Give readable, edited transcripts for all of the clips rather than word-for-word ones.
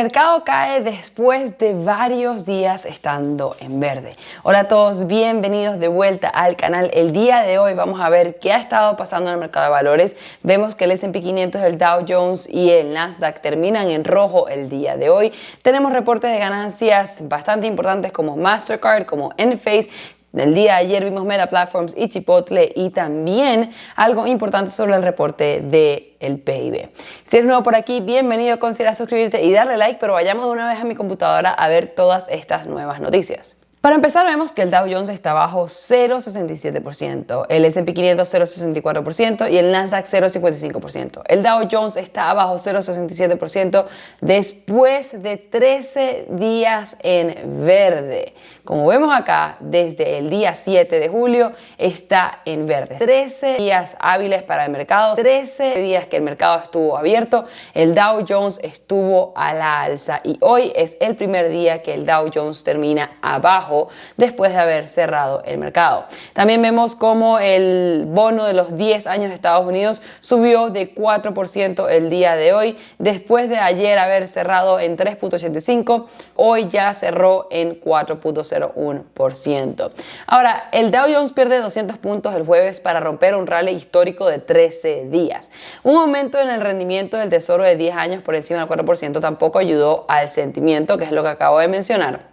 mercado cae después de varios días estando en verde. Hola a todos, bienvenidos de vuelta al canal. El día de hoy vamos a ver qué ha estado pasando en el mercado de valores. Vemos que el S&P 500, el Dow Jones y el Nasdaq terminan en rojo el día de hoy. Tenemos reportes de ganancias bastante importantes como Mastercard, como Enphase. El día de ayer vimos Meta Platforms y Chipotle, y también algo importante sobre el reporte del PIB. Si eres nuevo por aquí, bienvenido. Considera suscribirte y darle like, pero vayamos de una vez a mi computadora a ver todas estas nuevas noticias. Para empezar, vemos que el Dow Jones está bajo 0,67%, el S&P 500 0,64% y el Nasdaq 0,55%. El Dow Jones está bajo 0,67% después de 13 días en verde. Como vemos acá, desde el día 7 de julio está en verde. 13 días hábiles para el mercado, 13 días que el mercado estuvo abierto, el Dow Jones estuvo a la alza y hoy es el primer día que el Dow Jones termina abajo después de haber cerrado el mercado. También vemos cómo el bono de los 10 años de Estados Unidos subió de 4% el día de hoy, después de ayer haber cerrado en 3.85, hoy ya cerró en 4.01%. Ahora, el Dow Jones pierde 200 puntos el jueves para romper un rally histórico de 13 días. Un aumento en el rendimiento del tesoro de 10 años por encima del 4% tampoco ayudó al sentimiento, que es lo que acabo de mencionar.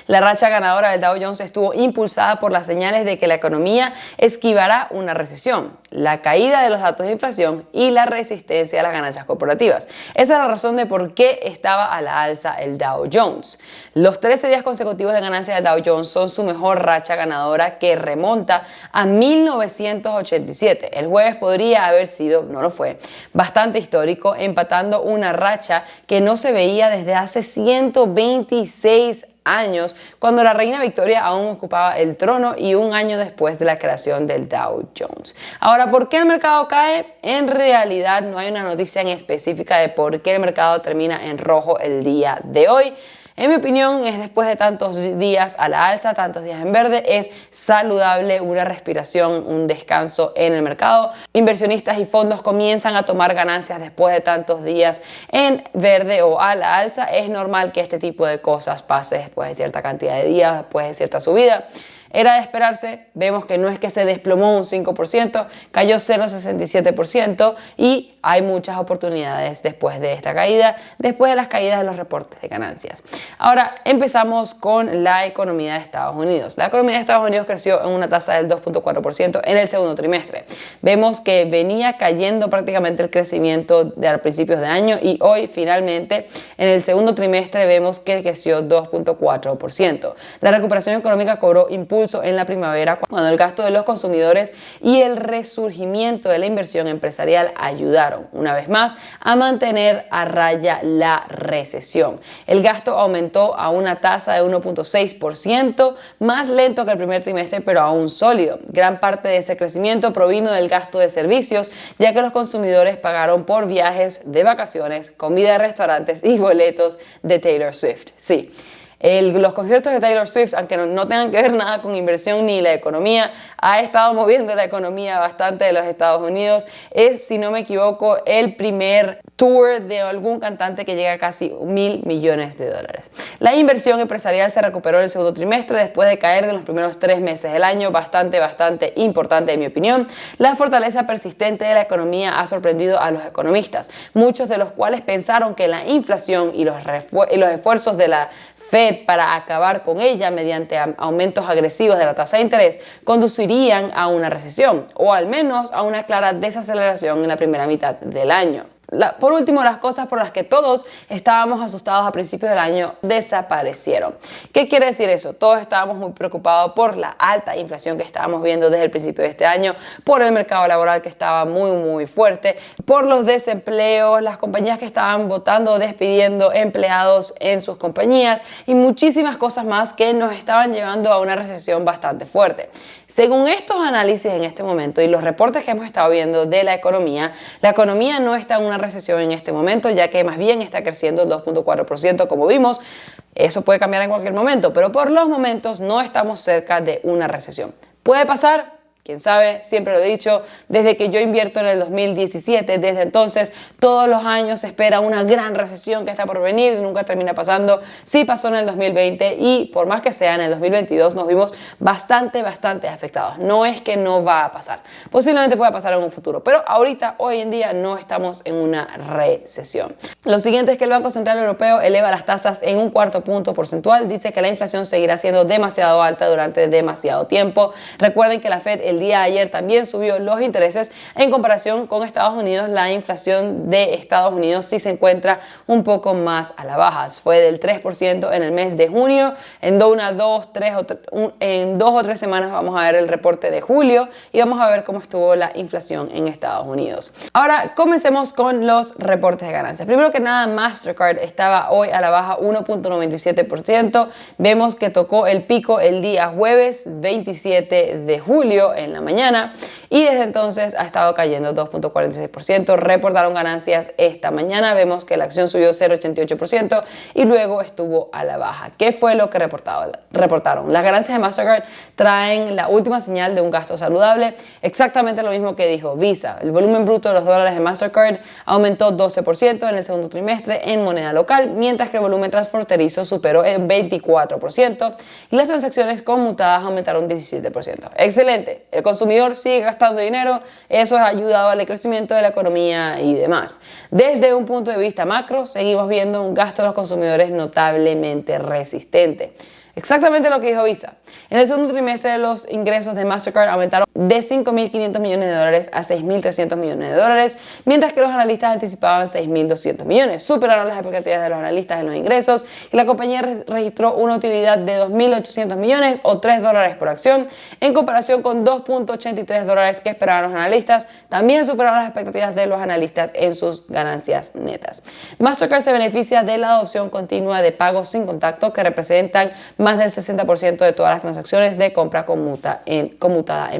La racha ganadora del Dow Jones estuvo impulsada por las señales de que la economía esquivará una recesión, la caída de los datos de inflación y la resistencia a las ganancias corporativas. Esa es la razón de por qué estaba a la alza el Dow Jones. Los 13 días consecutivos de ganancias del Dow Jones son su mejor racha ganadora, que remonta a 1987. El jueves podría haber sido, no lo fue, bastante histórico, empatando una racha que no se veía desde hace 126 años, cuando la reina Victoria aún ocupaba el trono y un año después de la creación del Dow Jones. Ahora, ¿por qué el mercado cae? En realidad no hay una noticia en específica de por qué el mercado termina en rojo el día de hoy. En mi opinión, es después de tantos días a la alza, tantos días en verde, es saludable una respiración, un descanso en el mercado. Inversionistas y fondos comienzan a tomar ganancias después de tantos días en verde o a la alza. Es normal que este tipo de cosas pase después de cierta cantidad de días, después de cierta subida. Era de esperarse. Vemos que no es que se desplomó un 5%, cayó 0,67% y hay muchas oportunidades después de esta caída, después de las caídas de los reportes de ganancias. Ahora empezamos con la economía de Estados Unidos. La economía de Estados Unidos creció en una tasa del 2.4% en el segundo trimestre. Vemos que venía cayendo prácticamente el crecimiento de a principios de año y hoy finalmente en el segundo trimestre vemos que creció 2.4%. La recuperación económica cobró impulso en la primavera, cuando el gasto de los consumidores y el resurgimiento de la inversión empresarial ayudaron, una vez más, a mantener a raya la recesión. El gasto aumentó a una tasa de 1.6%, más lento que el primer trimestre, pero aún sólido. Gran parte de ese crecimiento provino del gasto de servicios, ya que los consumidores pagaron por viajes de vacaciones, comida de restaurantes y boletos de Taylor Swift. Sí. Los conciertos de Taylor Swift, aunque no tengan que ver nada con inversión ni la economía, ha estado moviendo la economía bastante de los Estados Unidos. Es, si no me equivoco, el primer tour de algún cantante que llega a casi $1.000 millones. La inversión empresarial se recuperó en el segundo trimestre después de caer de los primeros 3 meses del año, bastante importante en mi opinión. La fortaleza persistente de la economía ha sorprendido a los economistas, muchos de los cuales pensaron que la inflación y los esfuerzos de la Fed para acabar con ella mediante aumentos agresivos de la tasa de interés conducirían a una recesión o al menos a una clara desaceleración en la primera mitad del año. Por último, las cosas por las que todos estábamos asustados a principios del año desaparecieron. ¿Qué quiere decir eso? Todos estábamos muy preocupados por la alta inflación que estábamos viendo desde el principio de este año, por el mercado laboral que estaba muy fuerte, por los desempleos, las compañías que estaban votando o despidiendo empleados en sus compañías y muchísimas cosas más que nos estaban llevando a una recesión bastante fuerte. Según estos análisis en este momento y los reportes que hemos estado viendo de la economía no está en una recesión en este momento, ya que más bien está creciendo el 2.4%, como vimos. Eso puede cambiar en cualquier momento, pero por los momentos no estamos cerca de una recesión. ¿Puede pasar? Quién sabe, siempre lo he dicho, desde que yo invierto en el 2017, desde entonces todos los años se espera una gran recesión que está por venir y nunca termina pasando. Sí pasó en el 2020 y por más que sea en el 2022 nos vimos bastante afectados. No es que no va a pasar, posiblemente pueda pasar en un futuro, pero ahorita, hoy en día, no estamos en una recesión. Lo siguiente es que el Banco Central Europeo eleva las tasas en un cuarto punto porcentual. Dice que la inflación seguirá siendo demasiado alta durante demasiado tiempo. Recuerden que la Fed el día de ayer también subió los intereses. En comparación con Estados Unidos, la inflación de Estados Unidos sí se encuentra un poco más a la baja. Fue del 3% en el mes de junio. En 2 o 3 semanas vamos a ver el reporte de julio y vamos a ver cómo estuvo la inflación en Estados Unidos. Ahora comencemos con los reportes de ganancias. Primero que nada, Mastercard estaba hoy a la baja 1.97%. Vemos que tocó el pico el día jueves 27 de julio en la mañana y desde entonces ha estado cayendo 2.46%. Reportaron ganancias esta mañana. Vemos que la acción subió 0.88% y luego estuvo a la baja. ¿Qué fue lo que reportaron? Las ganancias de Mastercard traen la última señal de un gasto saludable. Exactamente lo mismo que dijo Visa. El volumen bruto de los dólares de Mastercard aumentó 12% en el segundo trimestre en moneda local, mientras que el volumen transfronterizo superó el 24% y las transacciones conmutadas aumentaron 17%. Excelente, el consumidor sigue gastando dinero, eso ha ayudado al crecimiento de la economía y demás. Desde un punto de vista macro, seguimos viendo un gasto de los consumidores notablemente resistente. Exactamente lo que dijo Visa. En el segundo trimestre los ingresos de Mastercard aumentaron de 5.500 millones de dólares a 6.300 millones de dólares, mientras que los analistas anticipaban 6.200 millones. Superaron las expectativas de los analistas en los ingresos y la compañía registró una utilidad de 2.800 millones o $3 por acción en comparación con 2.83 dólares que esperaban los analistas. También superaron las expectativas de los analistas en sus ganancias netas. Mastercard se beneficia de la adopción continua de pagos sin contacto que representan más del 60% de todas las transacciones de compra conmutada en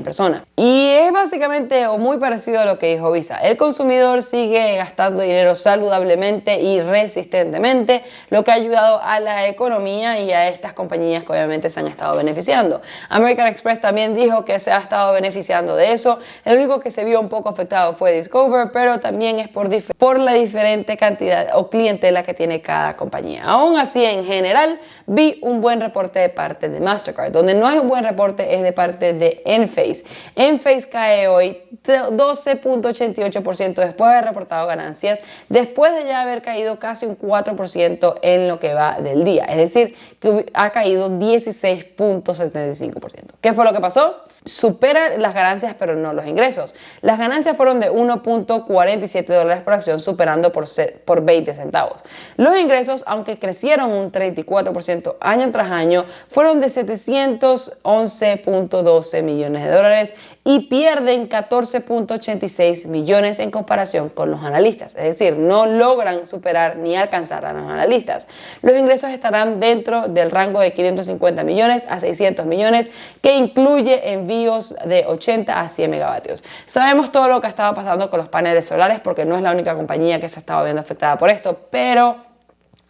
persona. Y es básicamente o muy parecido a lo que dijo Visa. El consumidor sigue gastando dinero saludablemente y resistentemente, lo que ha ayudado a la economía y a estas compañías que obviamente se han estado beneficiando. American Express también dijo que se ha estado beneficiando de eso. El único que se vio un poco afectado fue Discover, pero también es por la diferente cantidad o clientela que tiene cada compañía. Aún así, en general, vi un buen reporte de parte de Mastercard. Donde no hay un buen reporte es de parte de Enphase. Enphase cae hoy 12.88% después de haber reportado ganancias, después de ya haber caído casi un 4% en lo que va del día. Es decir, que ha caído 16.75%. ¿Qué fue lo que pasó? Supera las ganancias, pero no los ingresos. Las ganancias fueron de 1.47 dólares por acción, superando por 20 centavos. Los ingresos, aunque crecieron un 34% año tras año, fueron de 711.12 millones de dólares y pierden 14.86 millones en comparación con los analistas. Es decir, no logran superar ni alcanzar a los analistas. Los ingresos estarán dentro del rango de 550 millones a 600 millones, que incluye envíos de 80 a 100 megavatios. Sabemos todo lo que estaba pasando con los paneles solares, porque no es la única compañía que se ha estado viendo afectada por esto, pero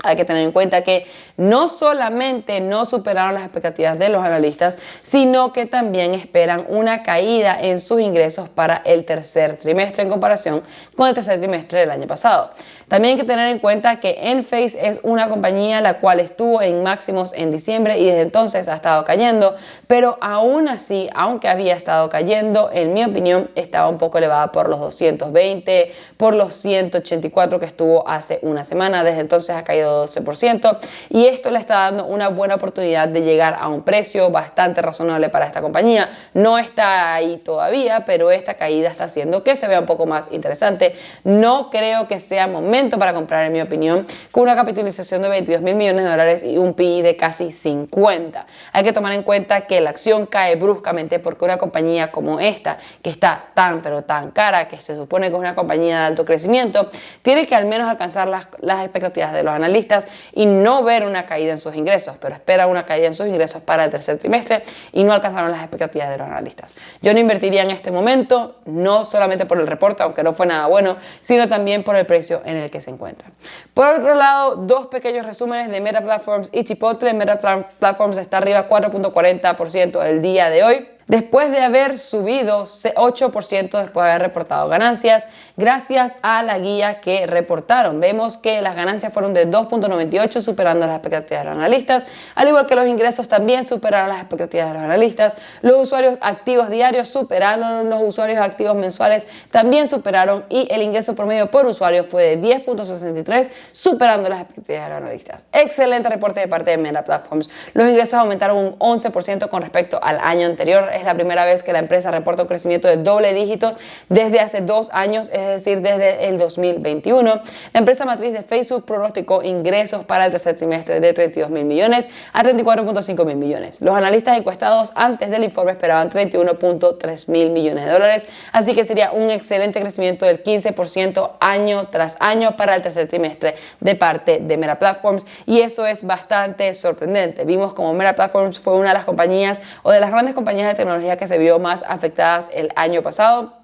hay que tener en cuenta que no solamente no superaron las expectativas de los analistas, sino que también esperan una caída en sus ingresos para el tercer trimestre en comparación con el tercer trimestre del año pasado. También hay que tener en cuenta que Enphase es una compañía la cual estuvo en máximos en diciembre y desde entonces ha estado cayendo, pero aún así, aunque había estado cayendo, en mi opinión estaba un poco elevada por los 220, por los 184 que estuvo hace una semana. Desde entonces ha caído 12% y esto le está dando una buena oportunidad de llegar a un precio bastante razonable para esta compañía. No está ahí todavía, pero esta caída está haciendo que se vea un poco más interesante. No creo que sea momento para comprar, en mi opinión, con una capitalización de 22.000 millones de dólares y un PI de casi 50. Hay que tomar en cuenta que la acción cae bruscamente porque una compañía como esta, que está tan pero tan cara, que se supone que es una compañía de alto crecimiento, tiene que al menos alcanzar las expectativas de los analistas y no ver una caída en sus ingresos, pero espera una caída en sus ingresos para el tercer trimestre y no alcanzaron las expectativas de los analistas. Yo no invertiría en este momento, no solamente por el reporte, aunque no fue nada bueno, sino también por el precio en el que se encuentra. Por otro lado, dos pequeños resúmenes de Meta Platforms y Chipotle. Meta Platforms está arriba 4.40% el día de hoy. después de haber subido 8% después de haber reportado ganancias, gracias a la guía que reportaron. Vemos que las ganancias fueron de 2.98, superando las expectativas de los analistas, al igual que los ingresos también superaron las expectativas de los analistas. Los usuarios activos diarios superaron, los usuarios activos mensuales también superaron, y el ingreso promedio por usuario fue de 10.63, superando las expectativas de los analistas. Excelente reporte de parte de Meta Platforms. Los ingresos aumentaron un 11% con respecto al año anterior. Es la primera vez que la empresa reporta un crecimiento de doble dígitos desde hace 2 años, es decir, desde el 2021. La empresa matriz de Facebook pronosticó ingresos para el tercer trimestre de 32.000 millones a 34.5 mil millones. Los analistas encuestados antes del informe esperaban 31.3 mil millones de dólares, así que sería un excelente crecimiento del 15% año tras año para el tercer trimestre de parte de Meta Platforms, y eso es bastante sorprendente. Vimos como Meta Platforms fue una de las compañías o de las grandes compañías de tecnología que se vio más afectadas el año pasado.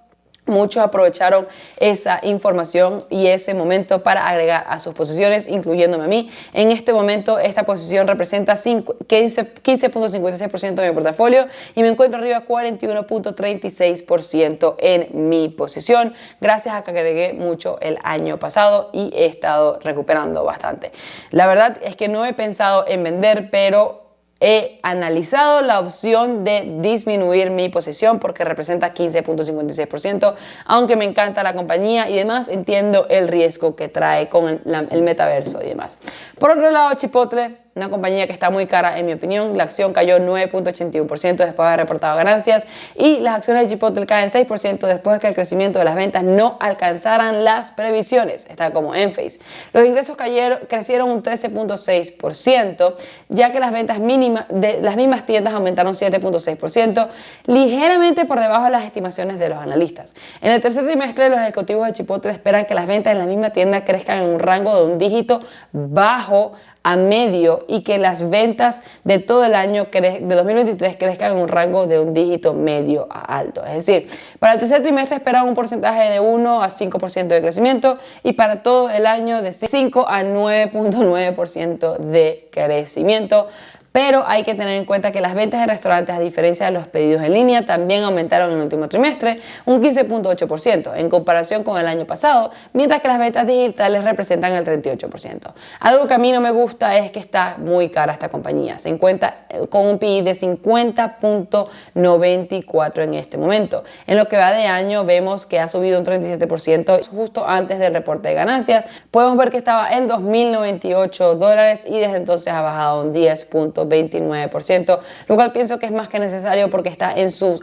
Muchos aprovecharon esa información y ese momento para agregar a sus posiciones, incluyéndome a mí. En este momento esta posición representa 15.56% de mi portafolio y me encuentro arriba 41.36% en mi posición, gracias a que agregué mucho el año pasado y he estado recuperando bastante. La verdad es que no he pensado en vender, pero he analizado la opción de disminuir mi posición porque representa 15.56%, aunque me encanta la compañía y demás, entiendo el riesgo que trae con el metaverso y demás. Por otro lado, Chipotle, una compañía que está muy cara en mi opinión. La acción cayó 9.81% después de haber reportado ganancias, y las acciones de Chipotle caen 6% después de que el crecimiento de las ventas no alcanzaran las previsiones. Está como Enphase. Los ingresos crecieron un 13.6%, ya que las ventas mínimas de las mismas tiendas aumentaron 7.6%, ligeramente por debajo de las estimaciones de los analistas. En el tercer trimestre, los ejecutivos de Chipotle esperan que las ventas en la misma tienda crezcan en un rango de un dígito bajo a medio, y que las ventas de todo el año de 2023 crezcan en un rango de un dígito medio a alto. Es decir, para el tercer trimestre esperan un porcentaje de 1 a 5% de crecimiento, y para todo el año de 5 a 9.9% de crecimiento. Pero hay que tener en cuenta que las ventas en restaurantes, a diferencia de los pedidos en línea, también aumentaron en el último trimestre un 15.8% en comparación con el año pasado, mientras que las ventas digitales representan el 38%. Algo que a mí no me gusta es que está muy cara esta compañía. Se encuentra con un PI de 50.94 en este momento. En lo que va de año vemos que ha subido un 37% justo antes del reporte de ganancias. Podemos ver que estaba en $2.098 y desde entonces ha bajado un 10.29%, lo cual pienso que es más que necesario porque está en sus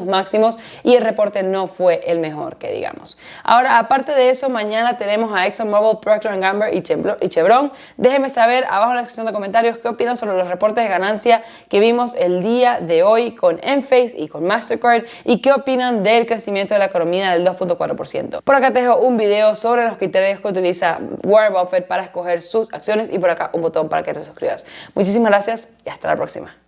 máximos y el reporte no fue el mejor, que digamos. Ahora, aparte de eso, mañana tenemos a ExxonMobil, Procter & Gamble y Chevron. Déjenme saber abajo en la sección de comentarios qué opinan sobre los reportes de ganancia que vimos el día de hoy con Enphase y con Mastercard, y qué opinan del crecimiento de la economía del 2.4%. Por acá te dejo un video sobre los criterios que utiliza Warren Buffett para escoger sus acciones, y por acá un botón para que te suscribas. Muchísimas gracias y hasta la próxima.